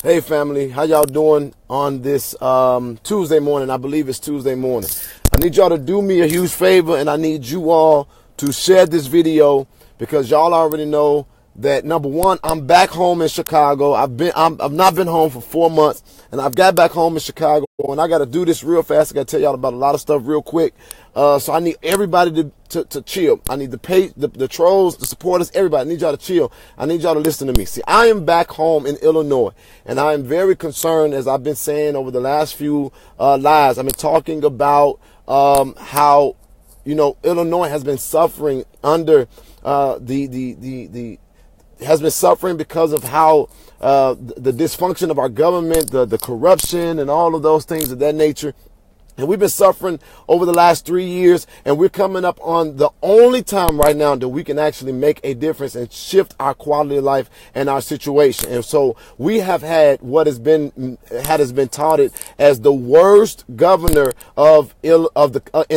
Hey family, how y'all doing on this Tuesday morning? I believe it's Tuesday morning. I need y'all to do me a huge favor, and I need you all to share this video because y'all already know that number one, I'm back home in Chicago. I've not been home for 4 months, and I've got back home in Chicago, and I got to do this real fast. I got to tell y'all about a lot of stuff real quick. So I need everybody to chill. I need the trolls, the supporters, everybody. I need y'all to chill. I need y'all to listen to me. See, I am back home in Illinois, and I am very concerned, as I've been saying over the last few lives. I've been talking about how, you know, Illinois has been suffering under has been suffering because of how the dysfunction of our government, the corruption, and all of those things of that nature. And we've been suffering over the last 3 years, and we're coming up on the only time right now that we can actually make a difference and shift our quality of life and our situation. And so we have had what has been touted as the worst governor in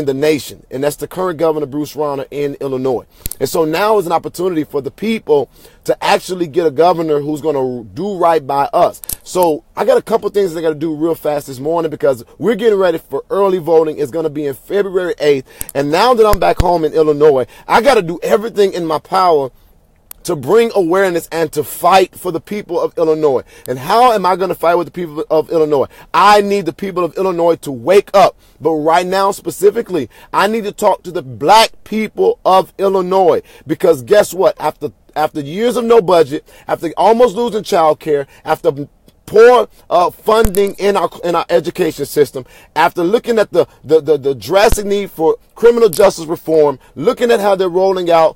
the nation, and that's the current governor, Bruce Rauner, in Illinois. And so now is an opportunity for the people to actually get a governor who's going to do right by us. So I got a couple things I got to do real fast this morning because we're getting ready for early voting. It's going to be in February 8th. And now that I'm back home in Illinois, I got to do everything in my power to bring awareness and to fight for the people of Illinois. And how am I going to fight with the people of Illinois? I need the people of Illinois to wake up. But right now, specifically, I need to talk to the black people of Illinois. Because guess what? After years of no budget, after almost losing child care, after poor funding in our education system, after looking at the drastic need for criminal justice reform, looking at how they're rolling out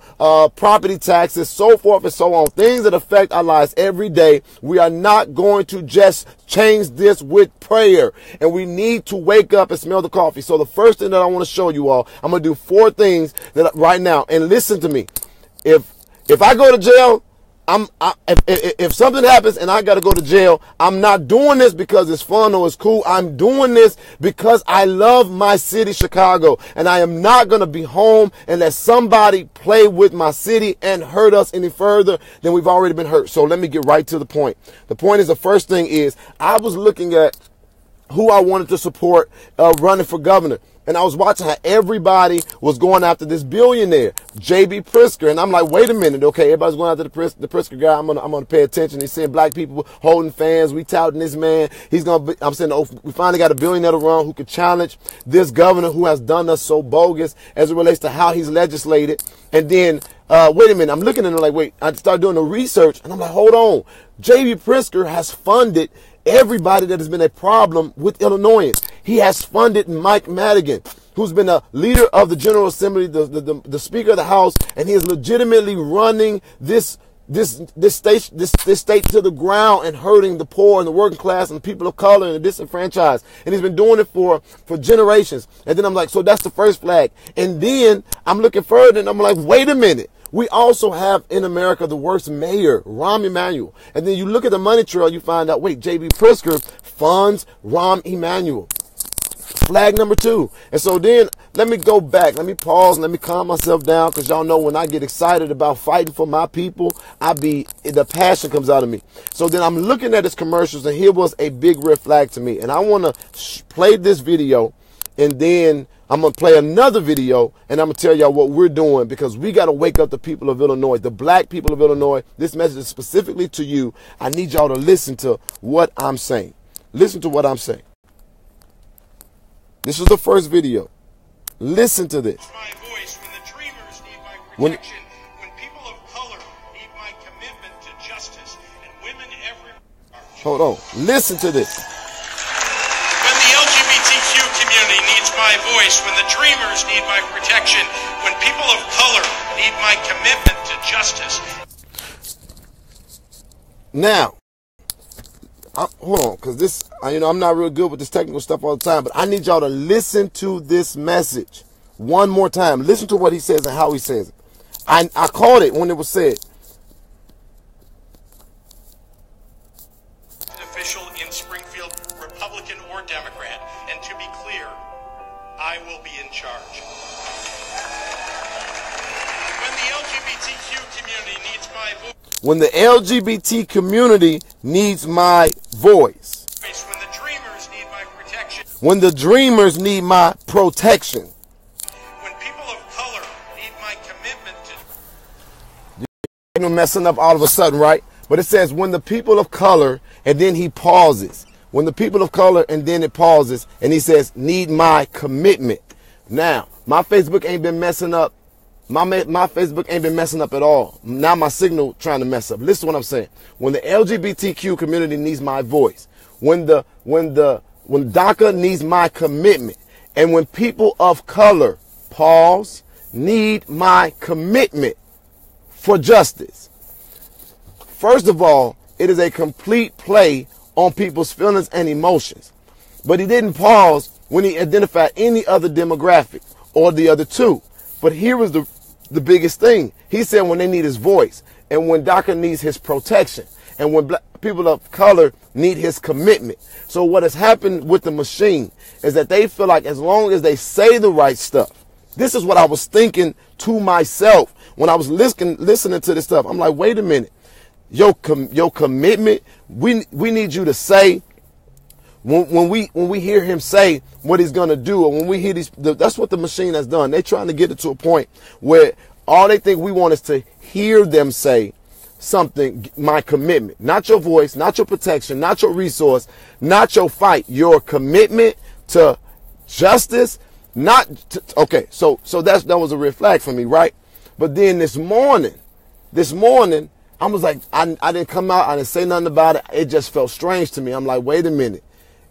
property taxes, so forth and so on, things that affect our lives every day, we are not going to just change this with prayer. And we need to wake up and smell the coffee. So the first thing that I want to show you all, I'm going to do 4 things that right now. And listen to me. If I go to jail, if something happens and I got to go to jail, I'm not doing this because it's fun or it's cool. I'm doing this because I love my city, Chicago, and I am not going to be home and let somebody play with my city and hurt us any further than we've already been hurt. So let me get right to the point. The point is, the first thing is, I was looking at who I wanted to support running for governor. And I was watching how everybody was going after this billionaire, J.B. Pritzker. And I'm like, wait a minute, okay, everybody's going after the Pritzker guy. I'm gonna pay attention. He's seeing black people holding fans. We touting this man. I'm saying, oh, we finally got a billionaire to run who could challenge this governor who has done us so bogus as it relates to how he's legislated. And then, wait a minute, I'm looking at it like, wait, I started doing the research and I'm like, hold on. J.B. Pritzker has funded everybody that has been a problem with Illinoisans. He has funded Mike Madigan, who's been a leader of the General Assembly, the Speaker of the House, and he is legitimately running this state to the ground and hurting the poor and the working class and the people of color and the disenfranchised. And he's been doing it for generations. And then I'm like, so that's the first flag. And then I'm looking further and I'm like, wait a minute. We also have in America the worst mayor, Rahm Emanuel. And then you look at the money trail, you find out, wait, J.B. Pritzker funds Rahm Emanuel. Flag number 2. And so then let me go back. Let me pause and let me calm myself down, because y'all know when I get excited about fighting for my people, the passion comes out of me. So then I'm looking at his commercials, and here was a big red flag to me. And I want to play this video, and then I'm going to play another video, and I'm going to tell y'all what we're doing, because we got to wake up the people of Illinois, the black people of Illinois. This message is specifically to you. I need y'all to listen to what I'm saying. Listen to what I'm saying. This is the first video. Listen to this. My voice when the dreamers need my protection, when people of color need my commitment to justice, and women everywhere. Hold on. Listen to this. When the LGBTQ community needs my voice, when the dreamers need my protection, when people of color need my commitment to justice. Now, hold on, because this, I'm not real good with this technical stuff all the time, but I need y'all to listen to this message one more time. Listen to what he says and how he says it. I caught it when it was said. Official in Springfield, Republican or Democrat, and to be clear, I will be in charge. When the LGBTQ community needs my voice. when the LGBT community needs my voice. When the dreamers need my protection. When the dreamers need my protection. When people of color need my commitment to... You're messing up all of a sudden, right? But it says when the people of color, and then he pauses. When the people of color, and then it pauses, and he says, need my commitment. Now, my Facebook ain't been messing up. My Facebook ain't been messing up at all. Now my signal trying to mess up. Listen to what I'm saying. When the LGBTQ community needs my voice, when DACA needs my commitment, and when people of color, pause, need my commitment for justice. First of all, it is a complete play on people's feelings and emotions. But he didn't pause when he identified any other demographic or the other two. But here was the biggest thing. He said when they need his voice, and when DACA needs his protection, and when people of color need his commitment. So what has happened with the machine is that they feel like as long as they say the right stuff, this is what I was thinking to myself when I was listening to this stuff. I'm like, wait a minute. Your commitment, we need you to say, when we hear him say what he's going to do, or when we hear that's what the machine has done. They're trying to get it to a point where all they think we want is to hear them say something, my commitment, not your voice, not your protection, not your resource, not your fight, your commitment to justice, okay. So that was a red flag for me, right? But then this morning, I was like, I didn't come out, I didn't say nothing about it. It just felt strange to me. I'm like, wait a minute.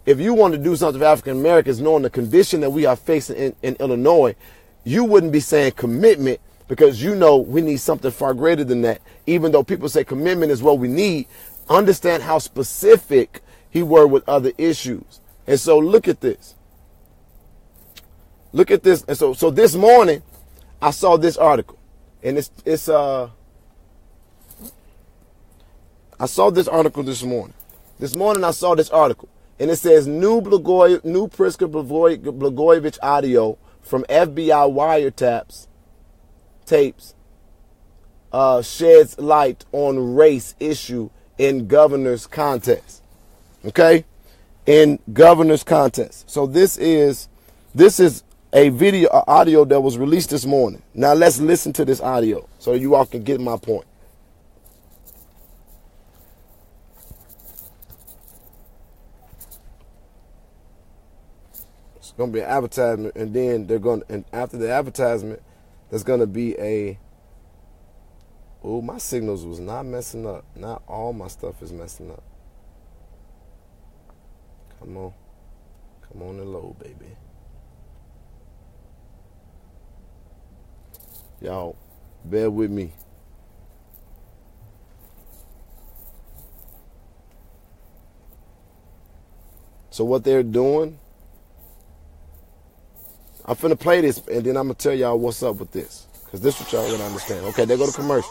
If you want to do something for African Americans, knowing the condition that we are facing in Illinois, you wouldn't be saying commitment, because you know we need something far greater than that. Even though people say commitment is what we need, understand how specific he were with other issues. And so look at this. Look at this. And so this morning, I saw this article, and I saw this article this morning. This morning I saw this article, and it says new Priska Blagojevich audio from FBI tapes sheds light on race issue in governor's contest. Okay, in governor's contest. So this is a audio that was released this morning. Now let's listen to this audio so you all can get my point. Going to be an advertisement, and then and after the advertisement, there's going to be my signals was not messing up. Not all my stuff is messing up. Come on and load, baby. Y'all, bear with me. So what they're doing, I'm finna play this, and then I'm gonna tell y'all what's up with this, because this is what y'all gonna understand. Okay, there go the commercial.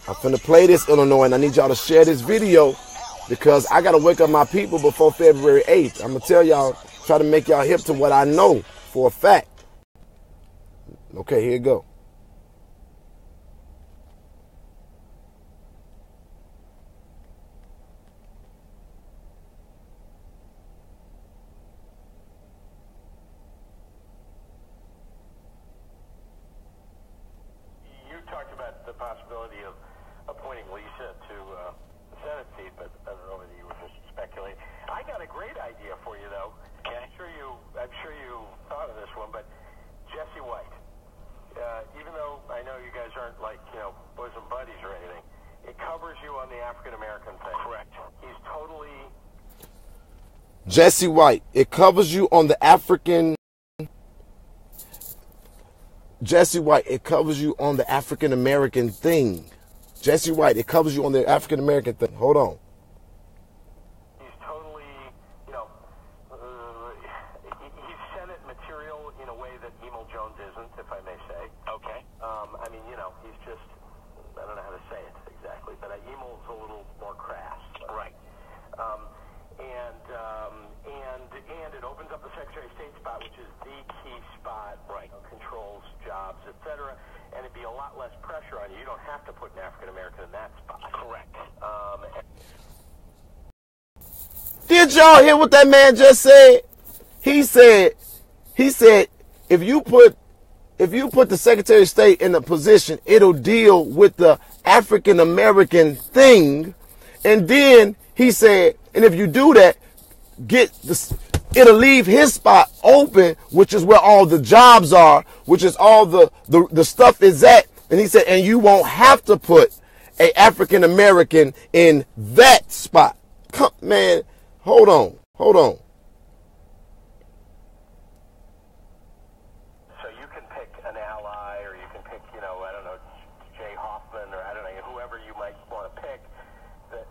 I'm finna play this, Illinois, and I need y'all to share this video, because I gotta wake up my people before February 8th. I'm gonna tell y'all, try to make y'all hip to what I know for a fact. Okay, here you go. Talked about the possibility of appointing Lisa to the Senate seat, but I don't know whether you were just speculating. I got a great idea for you, though. Okay. I'm sure you thought of this one, but Jesse White. Even though I know you guys aren't like bosom buddies or anything, it covers you on the African American thing. Correct. He's totally Jesse White. It covers you on the African. Jesse White, it covers you on the African American thing. Jesse White, it covers you on the African American thing. Hold on. He's totally, he's Senate material in a way that Emil Jones isn't, if I may say. Okay. He's just, I don't know how to say it exactly, but Emil's a little more crass. Right. And it opens up the Secretary of State spot, which is the key spot, right? Controls jobs, etc. And it'd be a lot less pressure an African American in that spot. Correct. Did y'all hear what that man just said? He said, if you put the Secretary of State in a position, it'll deal with the African American thing. And then he said, and if you do that, it'll leave his spot open, which is where all the jobs are, which is all the stuff is at. And he said, and you won't have to put a African American in that spot. Come, man, hold on. So you can pick an ally, or you can pick, I don't know, Jay Hoffman, or I don't know, whoever you might want to pick that,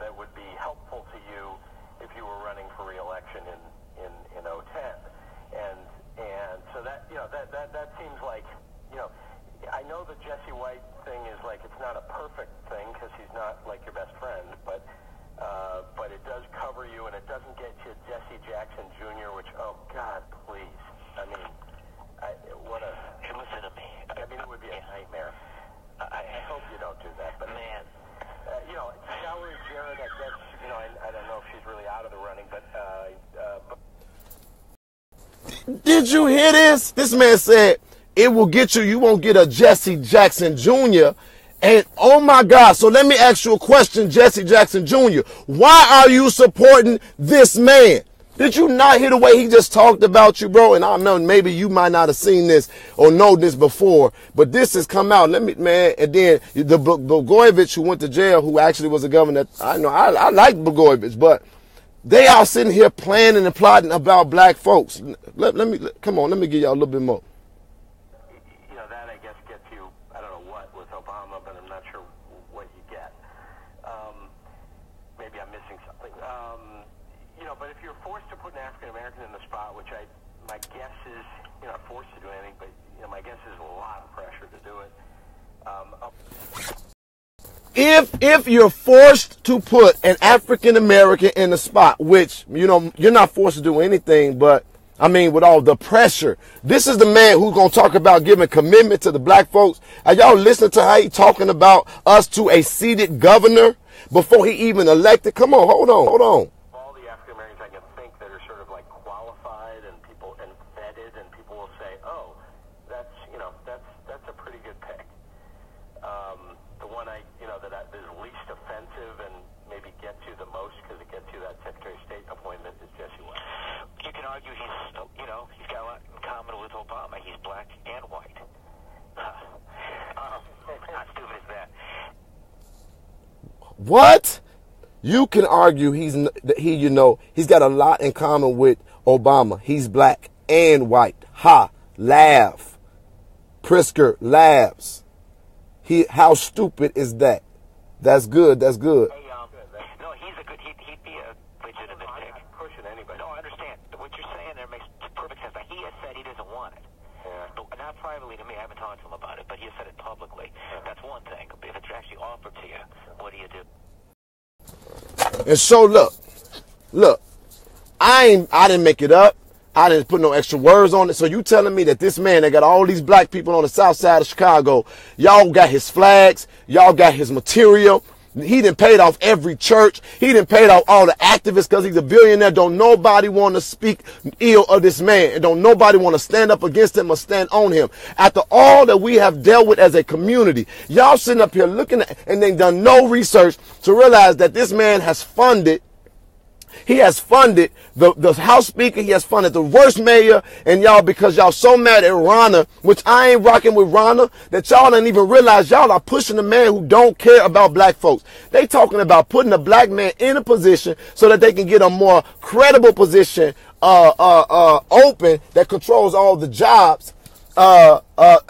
that would be helpful to you if you were running for re-election in 2010. And so that, that seems like, I know the Jesse White thing is like, it's not a perfect thing because he's not like your best friend, but it does cover you, and it doesn't get you Jesse Jackson Jr., which, oh God, please. I mean, listen to me. I mean, it would be a nightmare. I hope you don't do that, but man, Valerie Jarrett, I guess, I don't know if she's really out of the running, but Did you hear this? This man said, it will get you, you won't get a Jesse Jackson Jr. And oh my God, so let me ask you a question, Jesse Jackson Jr. Why are you supporting this man? Did you not hear the way he just talked about you, bro? And I know maybe you might not have seen this or know this before, but this has come out. And then the Blagojevich who went to jail, who actually was a governor, I like Blagojevich, but they are sitting here planning and plotting about black folks. Let me give y'all a little bit more. That I guess gets you, I don't know what with Obama, but I'm not sure what you get. Maybe I'm missing something. But if you're forced to put an African American in the spot, which my guess is, you're not forced to do anything, but my guess is a lot of pressure to do it. If you're forced to put an African American in the spot, which, you're not forced to do anything, but I mean, with all the pressure, this is the man who's going to talk about giving commitment to the black folks. Are y'all listening to how he talking about us to a seated governor before he even elected? Come on, hold on. All the African Americans I can think that are sort of like qualified and vetted, and people will say, oh, that's a pretty good pick. The one that is least offensive and maybe gets you the most because it gets you that Secretary of State appointment is Jesse White. You can argue he's got a lot in common with Obama. He's black and white. How stupid is that? What? You can argue he's got a lot in common with Obama. He's black and white. Ha, laugh. Prisker laughs. How stupid is that? That's good. Hey, no, he's a good. He'd be a legitimate pick. I'm not pushing anybody. No, I understand. What you're saying there makes perfect sense. Now, he has said he doesn't want it. Yeah. But not privately to me. I haven't talked to him about it, but he has said it publicly. That's one thing. If it's actually offered to you, what do you do? And so look, I didn't make it up. I didn't put no extra words on it. So you telling me that this man that got all these black people on the south side of Chicago, y'all got his flags, y'all got his material. He done paid off every church. He done paid off all the activists because he's a billionaire. Don't nobody want to speak ill of this man. And don't nobody want to stand up against him or stand on him. After all that we have dealt with as a community, y'all sitting up here looking at, and they done no research to realize that this man has funded the House Speaker. He has funded the worst mayor. And y'all, because y'all so mad at Ronna, which I ain't rocking with Ronna, that y'all don't even realize y'all are pushing a man who don't care about black folks. They talking about putting a black man in a position so that they can get a more credible position open that controls all the jobs.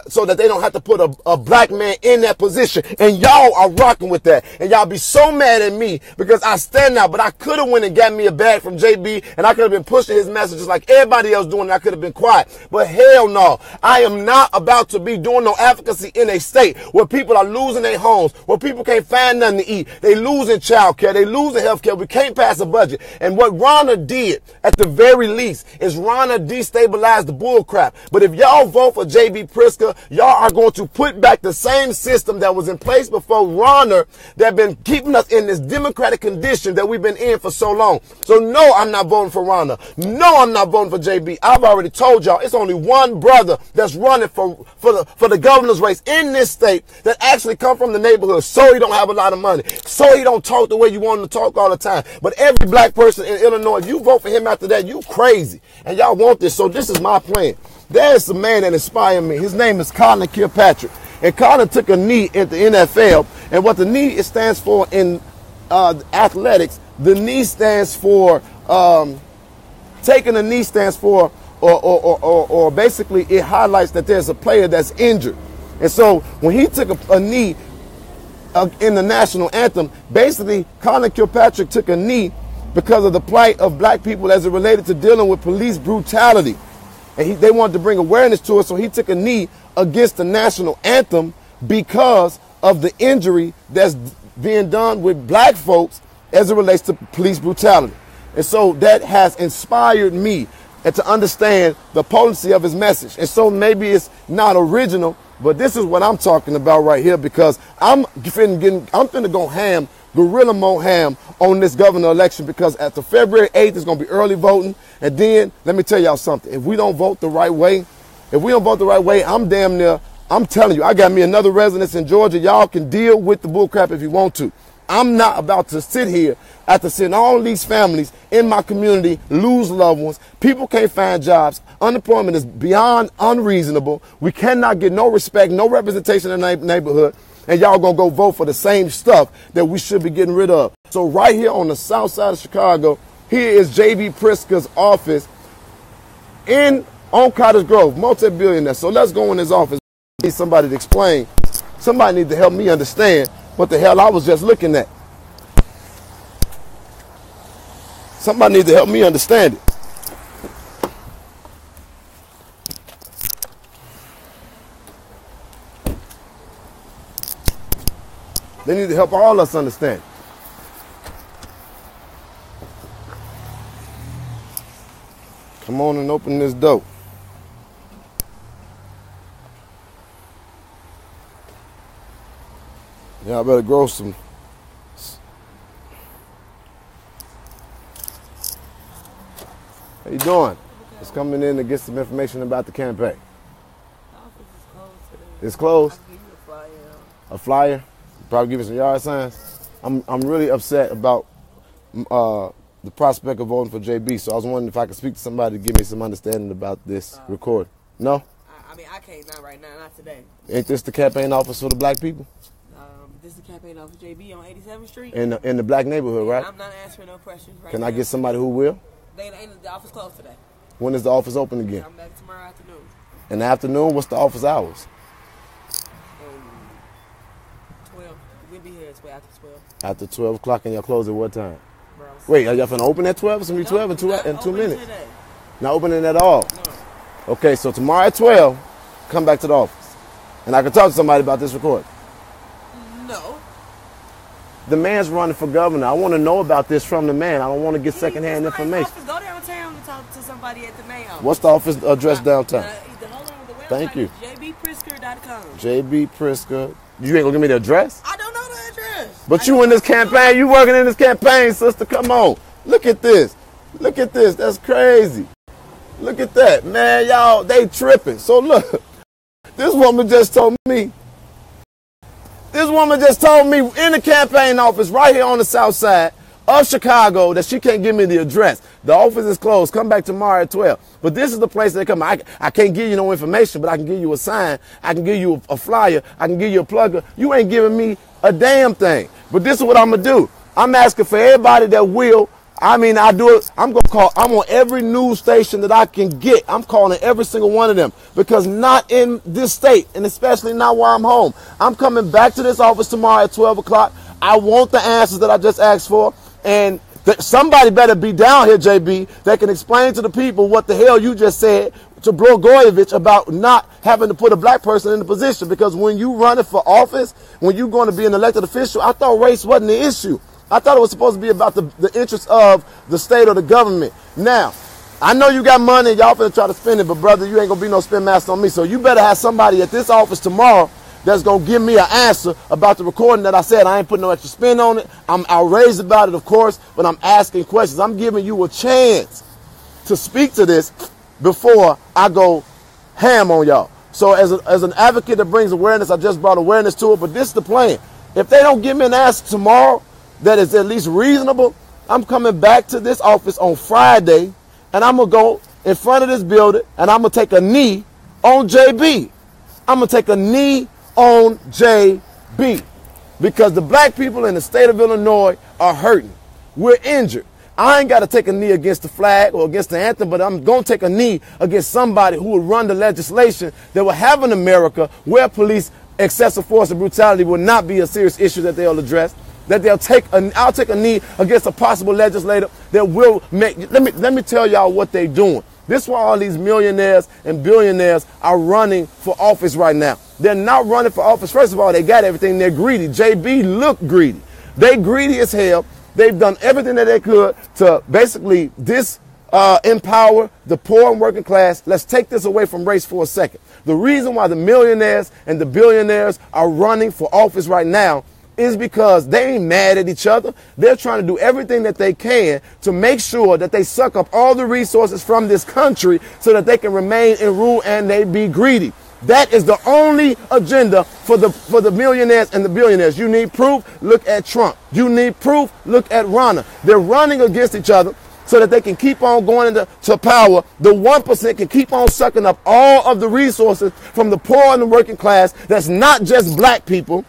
So that they don't have to put a black man in that position. And y'all are rocking with that. And y'all be so mad at me because I stand out. But I could have went and got me a bag from JB, and I could have been pushing his messages like everybody else doing, and I could have been quiet. But hell no. I am not about to be doing no advocacy in a state where people are losing their homes, where people can't find nothing to eat. They losing child care. They losing health care. We can't pass a budget. And what Ronna did, at the very least, is Ronna destabilized the bull crap. But if y'all vote for JB Pritzker, y'all are going to put back the same system that was in place before Rauner that been keeping us in this democratic condition that we've been in for so long. So no, I'm not voting for Rauner. No, I'm not voting for JB. I've already told y'all it's only one brother that's running for the governor's race in this state that actually come from the neighborhood, so he don't have a lot of money, so he don't talk the way you want him to talk all the time. But every black person in Illinois, if you vote for him after that, you crazy. And y'all want this, so this is my plan. There's a man that inspired me. His name is Colin Kilpatrick. And Colin took a knee at the NFL. And what the knee stands for in athletics, the knee stands for, taking a knee stands for, or basically it highlights that there's a player that's injured. And so when he took a knee in the national anthem, basically Colin Kilpatrick took a knee because of the plight of black people as it related to dealing with police brutality. And they wanted to bring awareness to it, so he took a knee against the national anthem because of the injury that's being done with black folks as it relates to police brutality. And so that has inspired me and to understand the potency of his message. And so maybe it's not original, but this is what I'm talking about right here, because I'm finna go ham, gorilla mo ham on this governor election, because after February 8th, it's going to be early voting. And then let me tell y'all something. If we don't vote the right way, I'm damn near, I'm telling you, I got me another residence in Georgia. Y'all can deal with the bullcrap if you want to. I'm not about to sit here after seeing all these families in my community lose loved ones. People can't find jobs. Unemployment is beyond unreasonable. We cannot get no respect, no representation in the neighborhood. And y'all gonna go vote for the same stuff that we should be getting rid of. So right here on the south side of Chicago, here is J.B. Pritzker's office on Cottage Grove, multi-billionaire. So let's go in his office. I need somebody to explain. Somebody needs to help me understand what the hell I was just looking at. Somebody needs to help me understand it. They need to help all us understand. Come on and open this door. Yeah, I better grow some. How you doing? Just coming in to get some information about the campaign. The office is closed today. It's closed? I'll give you a flyer. A flyer? Probably give me some yard signs. I'm really upset about the prospect of voting for JB, so I was wondering if I could speak to somebody to give me some understanding about this recording. No? I mean, I can't, not right now, not today. Ain't this the campaign office for the black people? This is the campaign office JB on 87th Street. In the black neighborhood, right? I'm not answering no questions right now. Can I get somebody who will? The office closed today. When is the office open again? I'm back tomorrow afternoon. In the afternoon? What's the office hours? 12. We'll be here after 12. After 12 o'clock, and y'all close at what time? Bro, Wait, are y'all finna open at 12? It's gonna be 12 in 2 minutes. Today. Not opening at all? No. Okay, so tomorrow at 12, come back to the office. And I can talk to somebody about this recording. No. The man's running for governor. I want to know about this from the man. I don't want to get secondhand information. Go downtown and talk to somebody at the main office. What's the office address downtown? Hold on, the website Thank you. is jbpritzker.com. JB Pritzker. You ain't gonna give me the address? I don't know the address. But you in this campaign, you working in this campaign, sister. Come on. Look at this. Look at this. That's crazy. Look at that. Man, y'all, they tripping. So look, this woman just told me in the campaign office right here on the south side of Chicago that she can't give me the address. The office is closed. Come back tomorrow at 12. But this is the place they come. I can't give you no information, but I can give you a sign. I can give you a flyer. I can give you a plugger. You ain't giving me a damn thing. But this is what I'm going to do. I'm asking for everybody that will. I mean, I do it. I'm on every news station that I can get. I'm calling every single one of them, because not in this state, and especially not while I'm home. I'm coming back to this office tomorrow at 12 o'clock. I want the answers that I just asked for. And somebody better be down here, JB, that can explain to the people what the hell you just said to Blagojevich about not having to put a black person in the position. Because when you running for office, when you're going to be an elected official, I thought race wasn't the issue. I thought it was supposed to be about the interests of the state or the government. Now, I know you got money and y'all finna try to spend it, but brother, you ain't gonna be no spin master on me. So you better have somebody at this office tomorrow that's gonna give me an answer about the recording that I said. I ain't putting no extra spin on it. I'm outraged about it, of course, but I'm asking questions. I'm giving you a chance to speak to this before I go ham on y'all. So as an advocate that brings awareness, I just brought awareness to it, but this is the plan. If they don't give me an answer tomorrow that is at least reasonable, I'm coming back to this office on Friday, and I'm going to go in front of this building, and I'm going to take a knee on JB. I'm going to take a knee on JB because the black people in the state of Illinois are hurting. We're injured. I ain't got to take a knee against the flag or against the anthem, but I'm going to take a knee against somebody who would run the legislation that will have in America where police excessive force and brutality will not be a serious issue that they'll address. That I'll take a knee against a possible legislator that will make. Let me tell y'all what they're doing. This is why all these millionaires and billionaires are running for office right now. They're not running for office. First of all, they got everything. They're greedy. JB looked greedy. They greedy as hell. They've done everything that they could to basically empower the poor and working class. Let's take this away from race for a second. The reason why the millionaires and the billionaires are running for office right now is because they ain't mad at each other. They're trying to do everything that they can to make sure that they suck up all the resources from this country so that they can remain in rule and they be greedy. That is the only agenda for the millionaires and the billionaires. You need proof? Look at Trump. You need proof? Look at Ronna. They're running against each other so that they can keep on going into power. The 1% can keep on sucking up all of the resources from the poor and the working class. That's not just black people.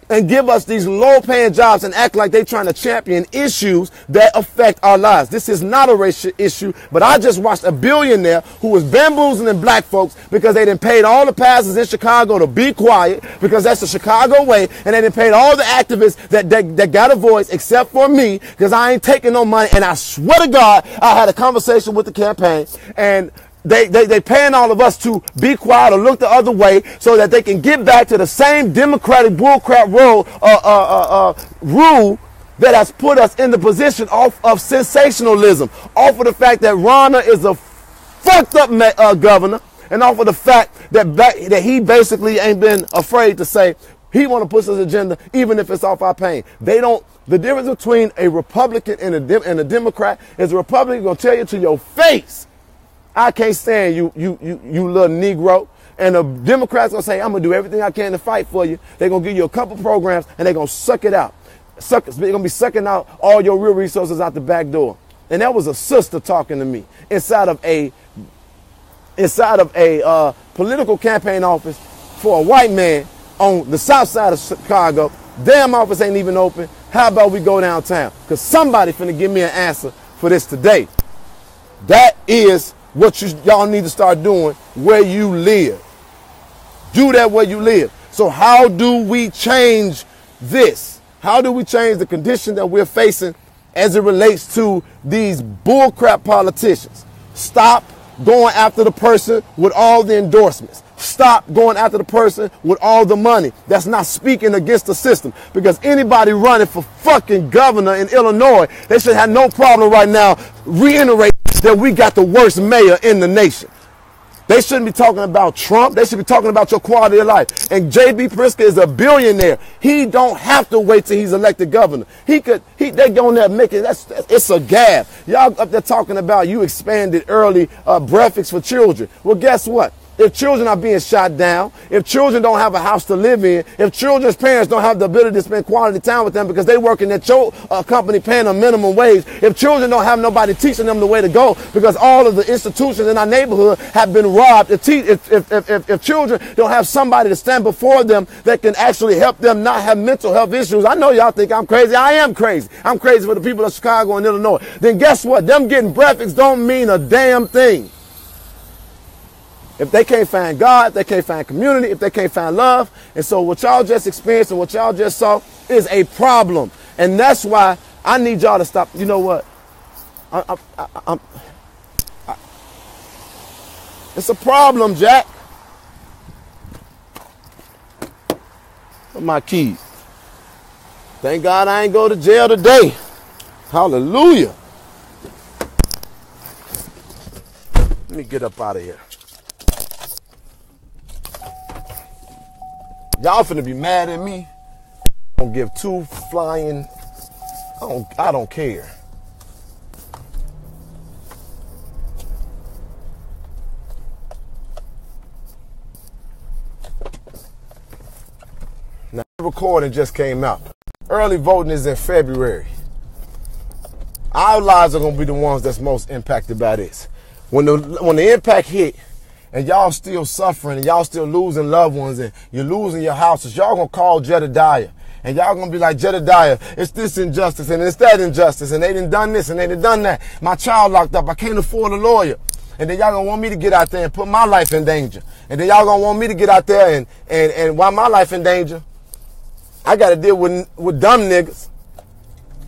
And give us these low-paying jobs and act like they're trying to champion issues that affect our lives. This is not a racial issue, but I just watched a billionaire who was bamboozling black folks because they done paid all the pastors in Chicago to be quiet because that's the Chicago way, and they done paid all the activists that got a voice except for me because I ain't taking no money. And I swear to God, I had a conversation with the campaign, and they paying all of us to be quiet or look the other way so that they can get back to the same democratic bullcrap rule that has put us in the position of sensationalism, off of the fact that Ronna is a fucked up governor, and off of the fact that he basically ain't been afraid to say he want to push his agenda even if it's off our pain. The difference between a Republican and a Democrat is a Republican gonna tell you to your face, I can't stand you little Negro. And the Democrats gonna say, I'm gonna do everything I can to fight for you. They're gonna give you a couple programs and they're gonna suck it out. They're gonna be sucking out all your real resources out the back door. And that was a sister talking to me inside of a political campaign office for a white man on the south side of Chicago. Damn office ain't even open. How about we go downtown? Because somebody finna give me an answer for this today. That is what y'all need to start doing where you live. Do that where you live. So how do we change this? How do we change the condition that we're facing as it relates to these bullcrap politicians? Stop going after the person with all the endorsements. Stop going after the person with all the money that's not speaking against the system. Because anybody running for fucking governor in Illinois, they should have no problem right now reiterating that we got the worst mayor in the nation. They shouldn't be talking about Trump. They should be talking about your quality of life. And J.B. Pritzker is a billionaire. He don't have to wait till he's elected governor. They go in there making, it's a gab. Y'all up there talking about you expanded early breakfast for children. Well, guess what? If children are being shot down, if children don't have a house to live in, if children's parents don't have the ability to spend quality time with them because they working at your company paying a minimum wage, if children don't have nobody teaching them the way to go because all of the institutions in our neighborhood have been robbed, if children don't have somebody to stand before them that can actually help them not have mental health issues. I know y'all think I'm crazy. I am crazy. I'm crazy for the people of Chicago and Illinois. Then guess what? Them getting breakfast don't mean a damn thing. If they can't find God, if they can't find community, if they can't find love. And so what y'all just experienced and what y'all just saw is a problem. And that's why I need y'all to stop. You know what? It's a problem, Jack. Where's my keys? Thank God I ain't go to jail today. Hallelujah. get up out of here. Y'all finna be mad at me. I don't give two flying. I don't care. Now, the recording just came out. Early voting is in February. Our lives are gonna be the ones that's most impacted by this. When the impact hit, and y'all still suffering, and y'all still losing loved ones, and you're losing your houses, y'all gonna call Jedediah. And y'all gonna be like, Jedediah, it's this injustice, and it's that injustice, and they done this, and they done that. My child locked up, I can't afford a lawyer. And then y'all gonna want me to get out there and put my life in danger. And then y'all gonna want me to get out there and while my life in danger, I gotta deal with dumb niggas,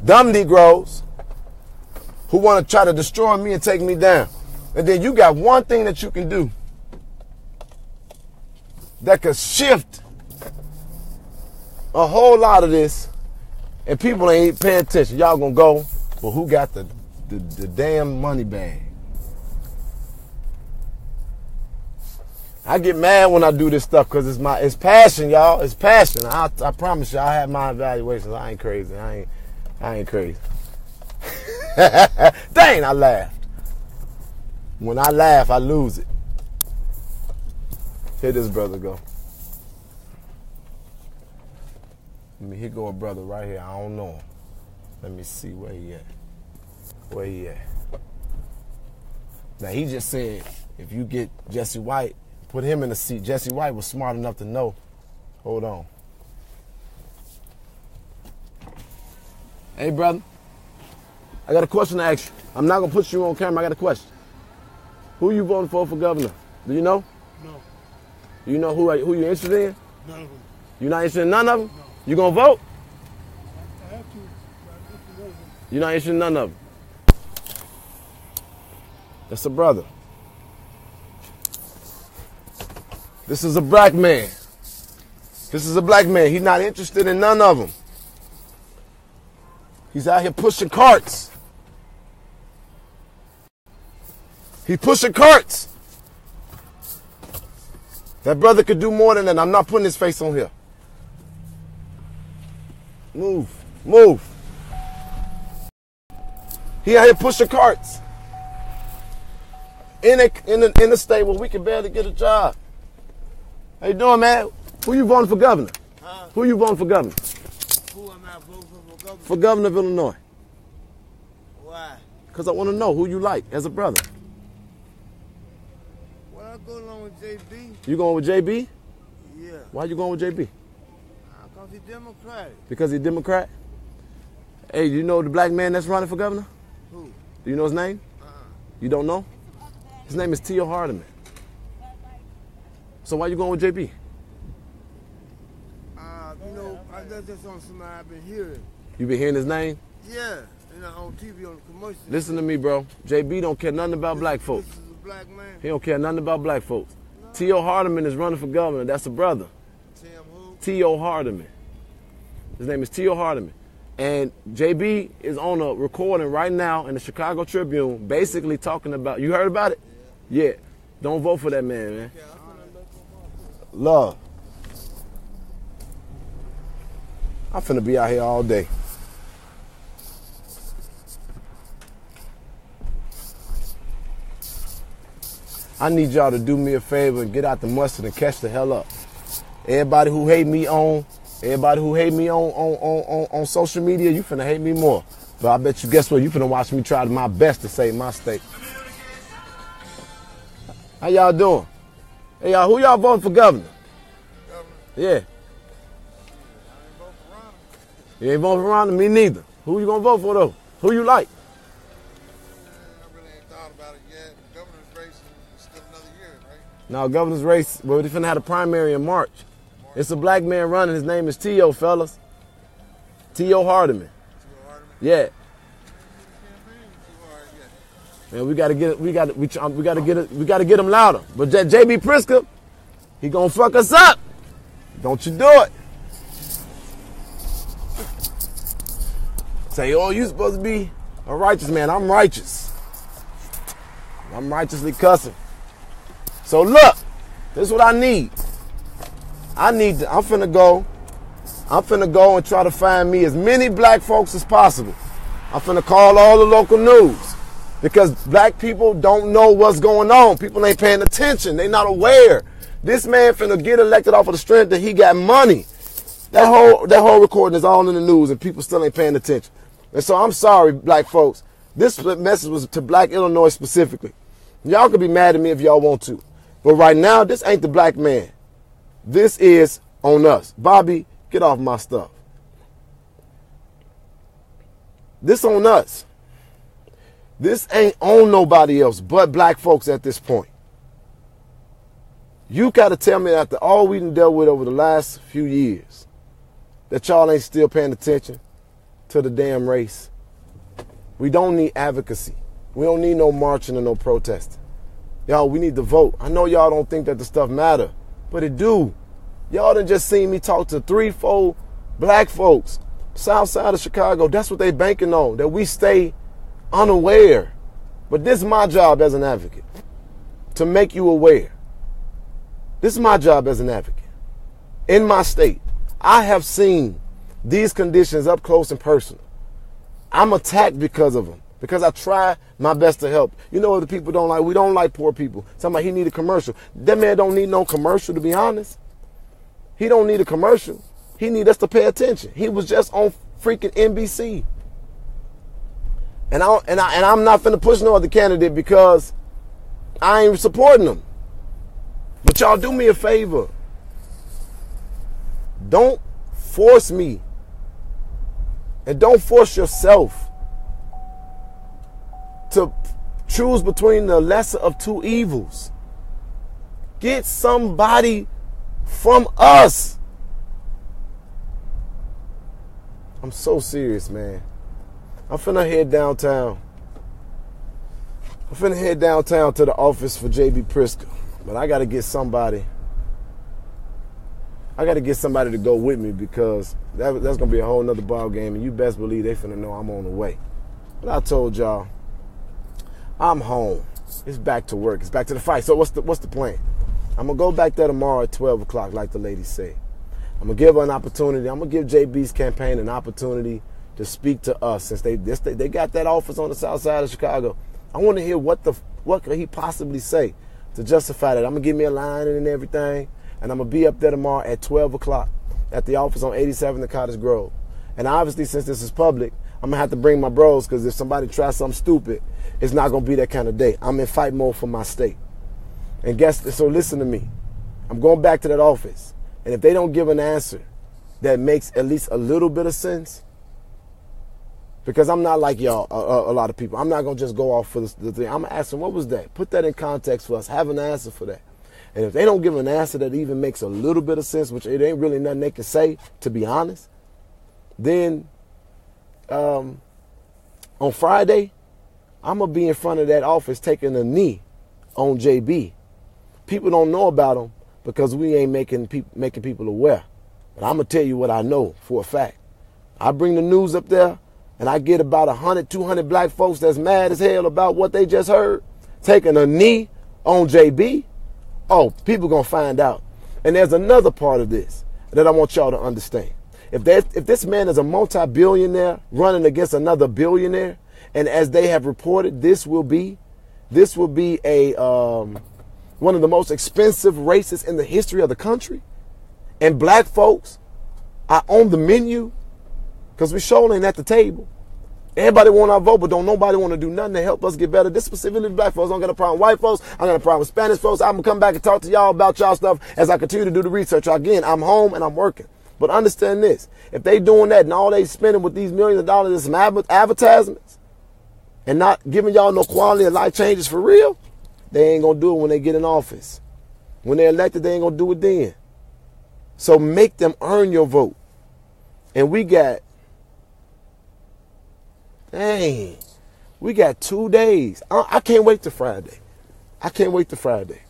dumb Negroes, who wanna try to destroy me and take me down. And then you got one thing that you can do that could shift a whole lot of this, and people ain't paying attention. Y'all gonna go, but who got the damn money bag? I get mad when I do this stuff because it's passion, y'all. It's passion. I promise you, I have my evaluations. I ain't crazy. I ain't crazy. Dang, I laughed. When I laugh, I lose it. Here this brother go. Here go a brother right here. I don't know him. Let me see where he at. Where he at? Now, he just said, if you get Jesse White, put him in the seat. Jesse White was smart enough to know. Hold on. Hey, brother. I got a question to ask you. I'm not going to put you on camera. I got a question. Who you voting for governor? Do you know? No. Do you know who you're interested in? None of them. You're not interested in none of them? No. You going to vote? I have to. But I have to. You're not interested in none of them? That's a brother. This is a black man. This is a black man. He's not interested in none of them. He's out here pushing carts. He's pushing carts. That brother could do more than that. I'm not putting his face on here. Move. Move. He out here pushing carts. In a state where we can barely get a job. How you doing, man? Who you voting for governor? Huh? Who you voting for governor? Who am I voting for governor? For governor of Illinois. Why? Because I want to know who you like as a brother. Well, I go along with JB. You going with JB? Yeah. Why you going with JB? Because he's Democratic. Because he's Democrat? Hey, you know the black man that's running for governor? Who? Do you know his name? You don't know? His name is Tio Hardiman. So why you going with JB? You know, that's just on somebody I've been hearing. You been hearing his name? Yeah. And on TV, on the commercial. Listen to me, bro. JB don't care nothing about black folks. This is a black man. He don't care nothing about black folks. No. Tio Hardiman is running for governor. That's a brother. Tim who? Tio Hardiman. His name is Tio Hardiman. And JB is on a recording right now in the Chicago Tribune basically talking about, you heard about it? Yeah. Don't vote for that man, man. Love. I'm finna be out here all day. I need y'all to do me a favor and get out the mustard and catch the hell up. Everybody who hate me on social media, you finna hate me more. But I bet you, guess what? You finna watch me try my best to save my state. How y'all doing? Hey, y'all, who y'all voting for governor? Yeah. You ain't voting for Ronald? Me neither. Who you gonna vote for though? Who you like? I really ain't thought about it yet. The governor's race is still another year, right? No, governor's race, well, they finna have a primary in March. It's a black man running. His name is Tio, fellas. Tio Hardiman. Tio Hardiman? Yeah. Man, we gotta get him louder. But JB Pritzker, he gonna fuck us up. Don't you do it. Say, oh, you supposed to be a righteous man. I'm righteous. I'm righteously cussing. So look, this is what I need. I'm finna go and try to find me as many black folks as possible. I'm finna call all the local news because black people don't know what's going on. People ain't paying attention. They not aware. This man finna get elected off of the strength that he got money. That whole recording is all in the news and people still ain't paying attention. And so I'm sorry, black folks. This message was to Black Illinois specifically. Y'all can be mad at me if y'all want to. But right now, this ain't the black man. This is on us. Bobby, get off my stuff. This on us. This ain't on nobody else but black folks at this point. You got to tell me after all we done dealt with over the last few years that y'all ain't still paying attention to the damn race. We don't need advocacy. We don't need no marching and no protesting. Y'all, we need to vote. I know y'all don't think that the stuff matter, but it do. Y'all done just seen me talk to 3-4 black folks, south side of Chicago. That's what they banking on, that we stay unaware. But this is my job as an advocate, to make you aware. This is my job as an advocate. In my state, I have seen these conditions up close and personal. I'm attacked because of them, because I try my best to help. You know what the people don't like? We don't like poor people. Somebody, he need a commercial. That man don't need no commercial, to be honest. He don't need a commercial. He need us to pay attention. He was just on freaking NBC. And I'm not finna push no other candidate because I ain't supporting them. But y'all do me a favor. Don't force me. And don't force yourself to choose between the lesser of two evils. Get somebody from us. I'm so serious, man. I'm finna head downtown. I'm finna head downtown to the office for J.B. Prisker. But I gotta get somebody. I gotta get somebody to go with me because that's gonna be a whole nother ball game, and you best believe they finna know I'm on the way. But I told y'all, I'm home. It's back to work. It's back to the fight. So what's the plan? I'm gonna go back there tomorrow at 12 o'clock, like the lady said. I'm gonna give her an opportunity. I'm gonna give JB's campaign an opportunity to speak to us, since they got that office on the south side of Chicago. I want to hear what could he possibly say to justify that. I'm gonna give me a line and everything, and I'm gonna be up there tomorrow at 12 o'clock at the office on 87th and Cottage Grove. And obviously, since this is public, I'm gonna have to bring my bros, because if somebody tries something stupid, it's not gonna be that kind of day. I'm in fight mode for my state. And so listen to me. I'm going back to that office, and if they don't give an answer that makes at least a little bit of sense, because I'm not like y'all, a lot of people. I'm not going to just go off for the thing. I'm going to ask them, what was that? Put that in context for us. Have an answer for that. And if they don't give an answer that even makes a little bit of sense, which it ain't really nothing they can say, to be honest, then on Friday, I'm going to be in front of that office taking a knee on JB. People don't know about him because we ain't making people aware. But I'm going to tell you what I know for a fact. I bring the news up there, and I get about 100, 200 black folks that's mad as hell about what they just heard, taking a knee on JB. Oh, people going to find out. And there's another part of this that I want y'all to understand. If this man is a multi-billionaire running against another billionaire, and as they have reported, this will be a one of the most expensive races in the history of the country, and black folks are on the menu, because we sure ain't at the table. Everybody want our vote, but don't nobody want to do nothing to help us get better. This specifically black folks. I don't got a problem with white folks. I got a problem with Spanish folks. I'm going to come back and talk to y'all about y'all stuff as I continue to do the research. Again, I'm home and I'm working. But understand this. If they doing that and all they spending with these millions of dollars in some advertisements and not giving y'all no quality of life changes for real, they ain't going to do it when they get in office. When they're elected, they ain't going to do it then. So make them earn your vote. And we got 2 days. I can't wait till Friday. I can't wait till Friday.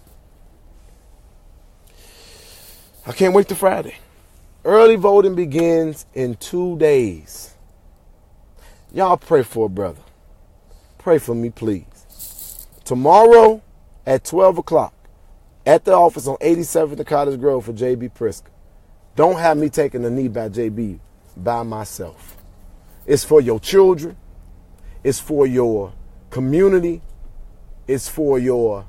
Early voting begins in 2 days. Y'all pray for a brother. Pray for me, please. Tomorrow at 12 o'clock, at the office on 87th and Cottage Grove for JB Prisker. Don't have me taking a knee by JB by myself. It's for your children. It's for your community. It's for your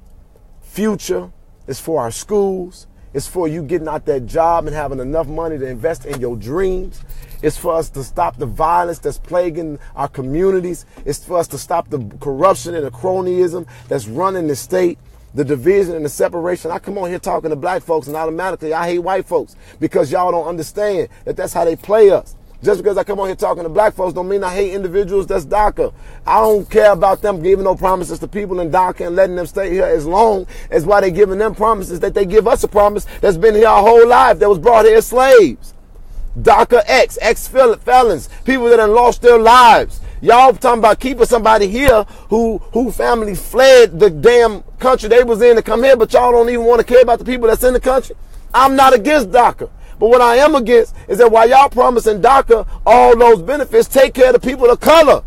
future. It's for our schools. It's for you getting out that job and having enough money to invest in your dreams. It's for us to stop the violence that's plaguing our communities. It's for us to stop the corruption and the cronyism that's running the state, the division and the separation. I come on here talking to black folks and automatically I hate white folks because y'all don't understand that that's how they play us. Just because I come on here talking to black folks don't mean I hate individuals that's DACA. I don't care about them giving no promises to people in DACA and letting them stay here as long as why they giving them promises that they give us a promise that's been here our whole life, that was brought here as slaves. DACA ex-felons, people that have lost their lives. Y'all talking about keeping somebody here who family fled the damn country they was in to come here, but y'all don't even want to care about the people that's in the country. I'm not against DACA. But what I am against is that while y'all promising DACA all those benefits, take care of the people of color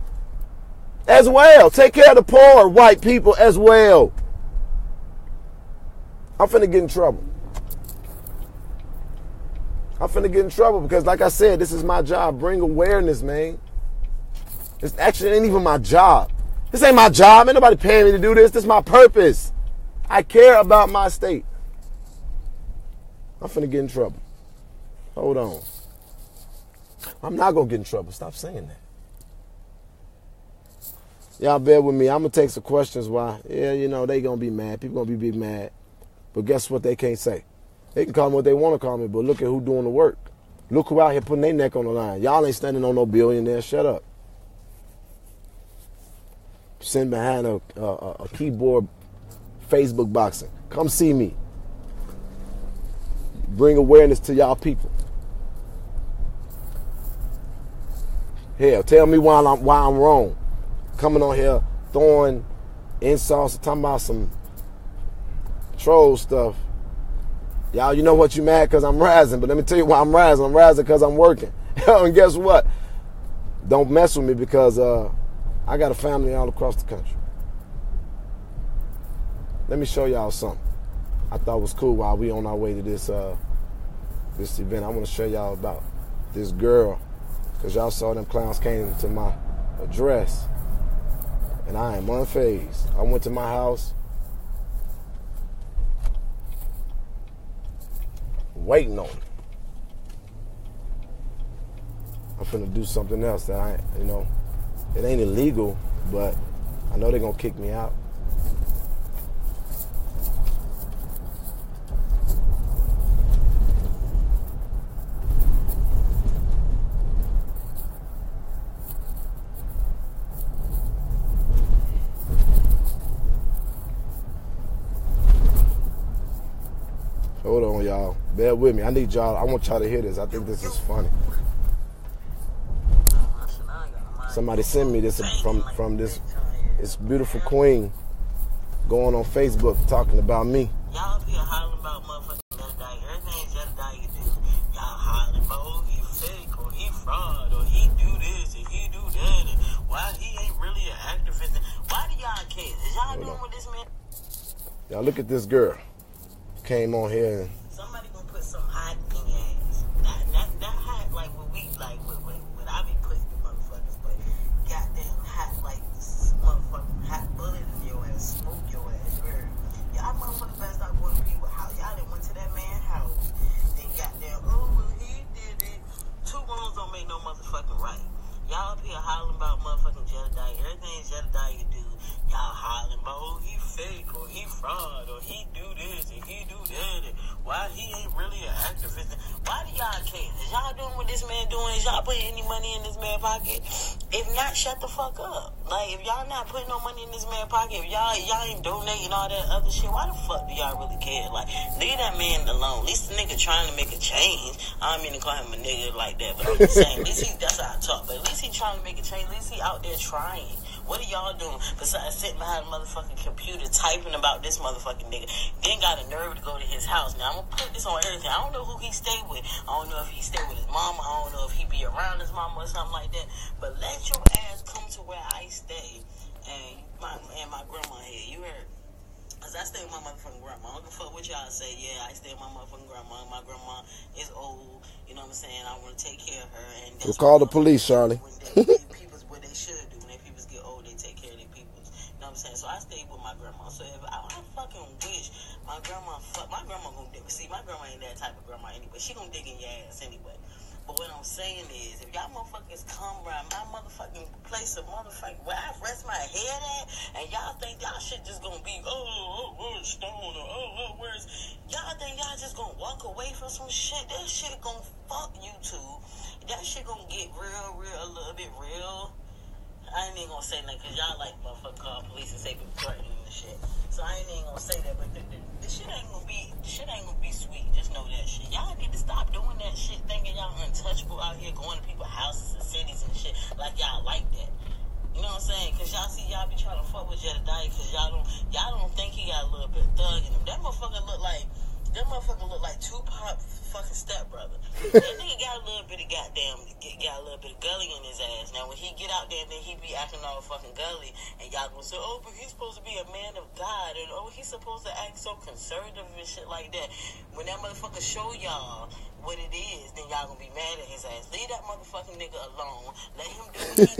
as well. Take care of the poor white people as well. I'm finna get in trouble. I'm finna get in trouble because, like I said, this is my job. Bring awareness, man. This actually ain't even my job. This ain't my job. Ain't nobody paying me to do this. This is my purpose. I care about my state. I'm finna get in trouble. Hold on. I'm not going to get in trouble. Stop saying that. Y'all bear with me. I'm going to take some questions why. Yeah, you know, they going to be mad. People going to be big mad. But guess what they can't say? They can call me what they want to call me, but look at who doing the work. Look who out here putting their neck on the line. Y'all ain't standing on no billionaire. Shut up. Sitting behind a keyboard Facebook boxing. Come see me. Bring awareness to y'all people. Hell, tell me why I'm wrong. Coming on here throwing insults, talking about some troll stuff. Y'all, you know what, you mad because I'm rising, but let me tell you why I'm rising. I'm rising because I'm working. And guess what? Don't mess with me because I got a family all across the country. Let me show y'all something I thought was cool while we on our way to this event. I want to show y'all about this girl because y'all saw them clowns came to my address and I am unfazed. I went to my house waiting on it. I'm finna do something else that it ain't illegal, but I know they're gonna kick me out. Hold on, y'all. Bear with me. I need y'all. I want y'all to hear this. I think this is funny. Somebody sent me this from this beautiful queen going on Facebook talking about me. Y'all be hollering about motherfucking Jedediah. Everything's Jedediah you do. Y'all hollering about, oh, he fake, or he fraud, or he do this, and he do that, and why he ain't really an activist. Why do y'all care? Is y'all doing with this man? Y'all look at this girl. Came on here and somebody gonna put some hot in your ass. Not hot like what we like what I be putting the motherfuckers, but goddamn hot like motherfucking hot bullet in your ass, smoke your ass. Y'all motherfuckers better start going to people house. Y'all done went to that man's house. Then goddamn, oh well he did it. Two wrongs don't make no motherfucking right. Y'all up here hollering about motherfucking Jedediah. Everything's Jedediah do. Y'all hollering about, oh, he fake, or he fraud, or he do this, and he do that, and why he ain't really an activist. Why do y'all care? Is y'all doing what this man doing? Is y'all putting any money in this man's pocket? If not, shut the fuck up. Like, if y'all not putting no money in this man's pocket, if y'all ain't donating all that other shit, why the fuck do y'all really care? Like, leave that man alone. At least the nigga trying to make a change. I don't mean to call him a nigga like that, but I'm just saying, at least that's how I talk, but at least he trying to make a change. At least he out there trying. What are y'all doing besides sitting behind a motherfucking computer typing about this motherfucking nigga? Then got a nerve to go to his house. Now, I'm going to put this on everything. I don't know who he stay with. I don't know if he stay with his mama. I don't know if he be around his mama or something like that. But let your ass come to where I stay and my grandma here. You heard? Cause I stay with my motherfucking grandma. I don't give a fuck what y'all say. Yeah, I stay with my motherfucking grandma. My grandma is old. You know what I'm saying? I want to take care of her. And that's We'll call the police, Charlie. When people's what they should do. When their peoples get old, they take care of their peoples. You know what I'm saying? So I stay with my grandma. So if I fucking wish my grandma gonna dig. See, my grandma ain't that type of grandma anyway. She gonna dig in your ass anyway. But what I'm saying is, if y'all motherfuckers come around my motherfucking place of motherfucking where I rest my head at, and y'all think y'all shit just gonna be, where's Stone, or where's, y'all think y'all just gonna walk away from some shit? That shit gonna fuck YouTube. That shit gonna get real, a little bit real. I ain't even gonna say nothing, cause y'all like motherfucking call police and say people threatening and shit. So I ain't even gonna say that, but the shit ain't gonna be sweet. Just know that shit. Y'all need to stop doing that shit, thinking y'all untouchable out here, going to people's houses and cities and shit like y'all like that. You know what I'm saying? Cause y'all see y'all be trying to fuck with Jedediah, cause y'all don't think he got a little bit of thug in him. That motherfucker look like Tupac fucking stepbrother. That nigga got a little bit of gully in his ass. Now when he get out there, then he be acting all fucking gully, and y'all gonna say, oh, but he's supposed to be a man of God, and oh, he's supposed to act so conservative and shit like that. When that motherfucker show y'all what it is, then y'all gonna be mad at his ass. Leave that motherfucking nigga alone. Let him do what he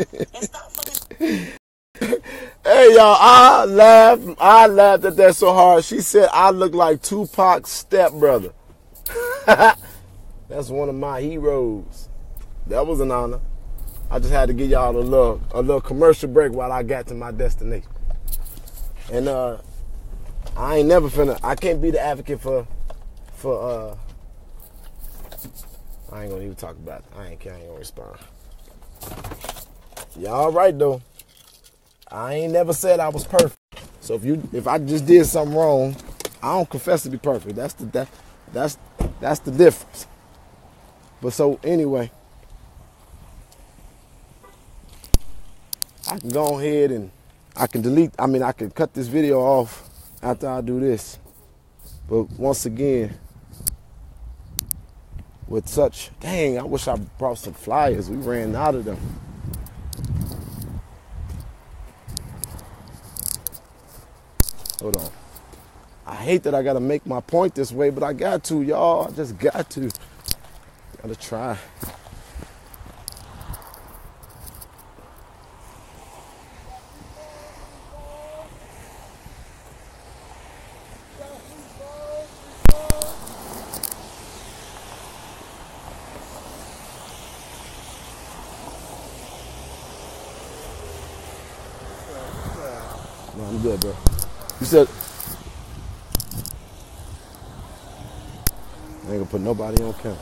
doing, and stop fucking. Hey y'all, I laughed at that so hard. She said I look like Tupac's stepbrother. That's one of my heroes. That was an honor. I just had to give y'all a little commercial break while I got to my destination. And I can't be the advocate for I ain't gonna even talk about it. I ain't gonna respond. Y'all right though. I ain't never said I was perfect. So if I just did something wrong, I don't confess to be perfect. That's the difference. But so anyway, I can go ahead and I can cut this video off after I do this. But once again, with such, dang, I wish I brought some flyers. We ran out of them. Hold on. I hate that I gotta make my point this way, but I got to, y'all. I just got to. Gotta try. No, I'm good, bro. You said I ain't gonna put nobody on camera.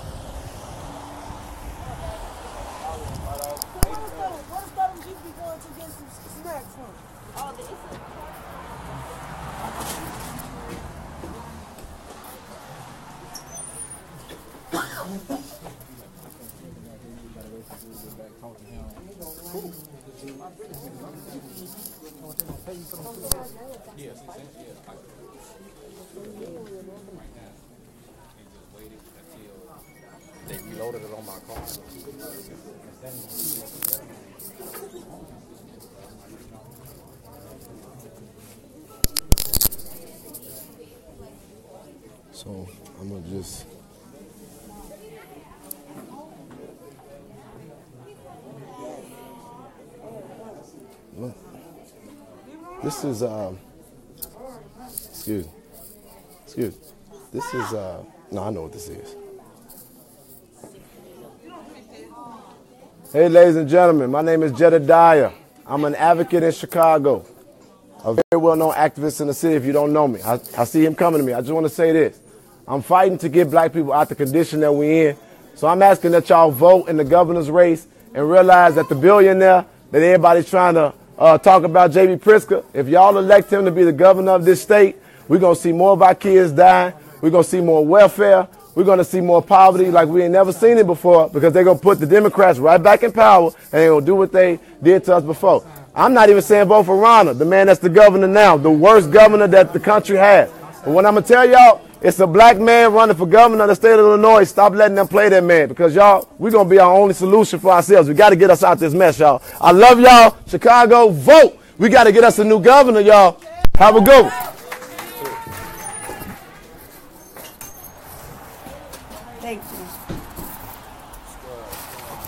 What's that you be going to get some snacks from? Oh, They reloaded it on my car. So I'm gonna just look. This is excuse. This is no, I know what this is. Hey, ladies and gentlemen, my name is Jedediah. I'm an advocate in Chicago, a very well-known activist in the city. If you don't know me, I see him coming to me. I just want to say this. I'm fighting to get black people out the condition that we're in. So I'm asking that y'all vote in the governor's race and realize that the billionaire that everybody's trying to talk about, J.B. Pritzker, if y'all elect him to be the governor of this state, we're going to see more of our kids dying. We're going to see more welfare. We're going to see more poverty like we ain't never seen it before, because they're going to put the Democrats right back in power and they're going to do what they did to us before. I'm not even saying vote for Ronald, the man that's the governor now, the worst governor that the country has. But what I'm going to tell y'all, it's a black man running for governor of the state of Illinois. Stop letting them play that man, because y'all, we're going to be our only solution for ourselves. We got to get us out this mess, y'all. I love y'all. Chicago, vote. We got to get us a new governor, y'all. Have a good one.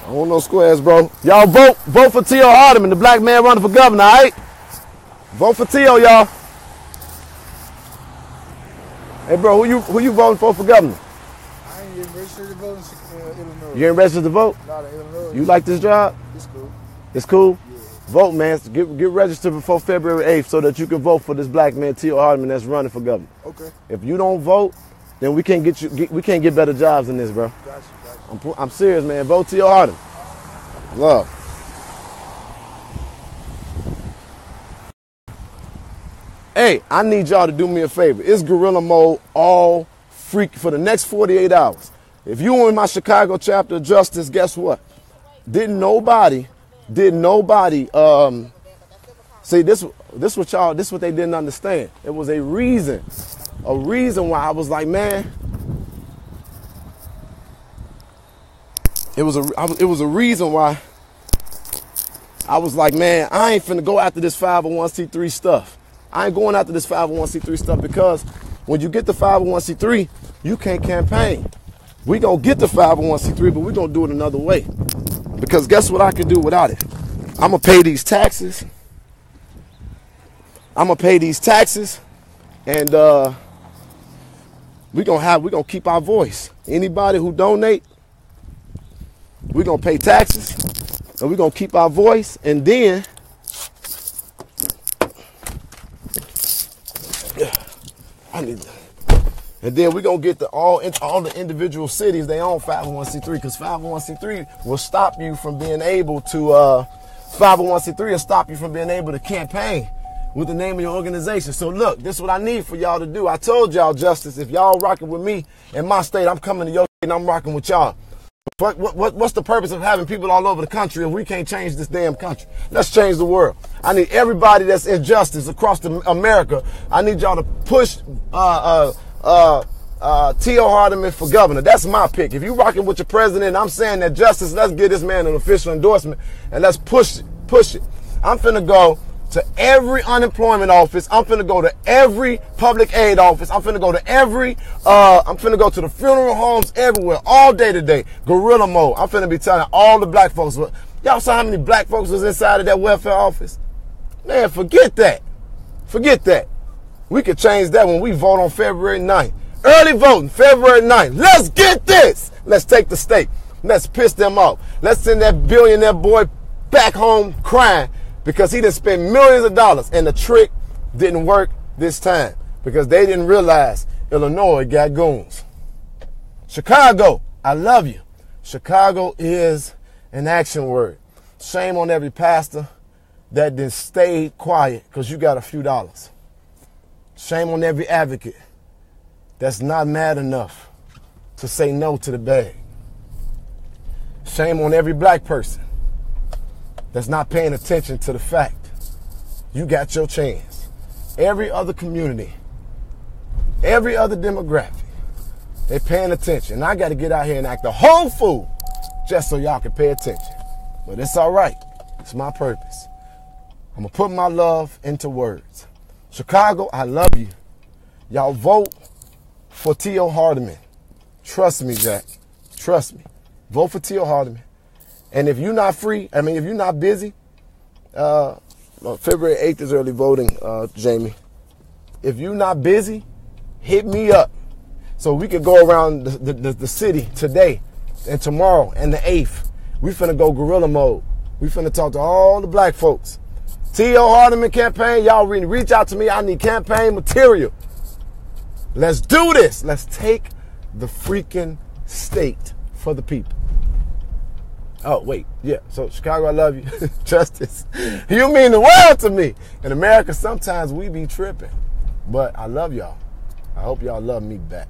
I don't want no squares, bro. Y'all vote for T.O. Hardeman, the black man running for governor, all right? Vote for T.O., y'all. Hey, bro, who you voting for governor? I ain't even registered to vote in Illinois. You ain't registered to vote? Not in Illinois. You like this job? It's cool. It's cool? Yeah. Vote, man. Get registered before February 8th so that you can vote for this black man, T.O. Hardeman, that's running for governor. Okay. If you don't vote, then we can't get better jobs than this, bro. Got you. I'm serious, man. Vote T.O. Hardeman. Love. Hey, I need y'all to do me a favor. It's gorilla mode all freak for the next 48 hours. If you were in my Chicago chapter of Justice, guess what? Didn't nobody see this what they didn't understand. It was a reason why I was like, man, it was a reason why I was like, man, I ain't finna go after this 501c3 stuff. I ain't going after this 501c3 stuff because when you get the 501c3, you can't campaign. We gonna get the 501c3, but we gonna do it another way. Because guess what I can do without it? I'm gonna pay these taxes. And we gonna keep our voice. Anybody who donate, we gonna pay taxes, and we gonna keep our voice, and then we're going to get all the individual cities, they own 501c3, because 501c3 will stop you from being able to, 501c3 will stop you from being able to campaign with the name of your organization. So look, this is what I need for y'all to do. I told y'all, Justice, if y'all rocking with me in my state, I'm coming to your state and I'm rocking with y'all. What's the purpose of having people all over the country if we can't change this damn country? Let's change the world. I need everybody that's in justice across America. I need y'all to push T.O. Hardeman for governor. That's my pick. If you rocking with your president, I'm saying that justice, let's give this man an official endorsement and let's push it. I'm finna go to every unemployment office. I'm finna go to every public aid office. I'm finna go to I'm finna go to the funeral homes everywhere, all day today. Gorilla mode. I'm finna be telling all the black folks. Y'all saw how many black folks was inside of that welfare office? Man, forget that. We could change that when we vote on February 9th. Early voting, February 9th. Let's get this. Let's take the state. Let's piss them off. Let's send that billionaire boy back home crying because he done spent millions of dollars and the trick didn't work this time because they didn't realize Illinois got goons. Chicago, I love you. Chicago is an action word. Shame on every pastor that then stayed quiet because you got a few dollars. Shame on every advocate that's not mad enough to say no to the bag. Shame on every black person that's not paying attention to the fact you got your chance. Every other community, every other demographic, they paying attention. And I got to get out here and act a whole fool just so y'all can pay attention. But it's all right. It's my purpose. I'm going to put my love into words. Chicago, I love you. Y'all vote for T.O. Hardeman. Trust me, Jack. Trust me. Vote for T.O. Hardeman. And if you're not free, if you're not busy, February 8th is early voting, Jamie. If you're not busy, hit me up so we could go around the city today and tomorrow and the 8th. We finna go gorilla mode. We finna talk to all the black folks. T.O. Hardeman campaign, y'all reach out to me. I need campaign material. Let's do this. Let's take the freaking state for the people. Oh, wait. Yeah. So, Chicago, I love you. Justice. You mean the world to me. In America, sometimes we be tripping. But I love y'all. I hope y'all love me back.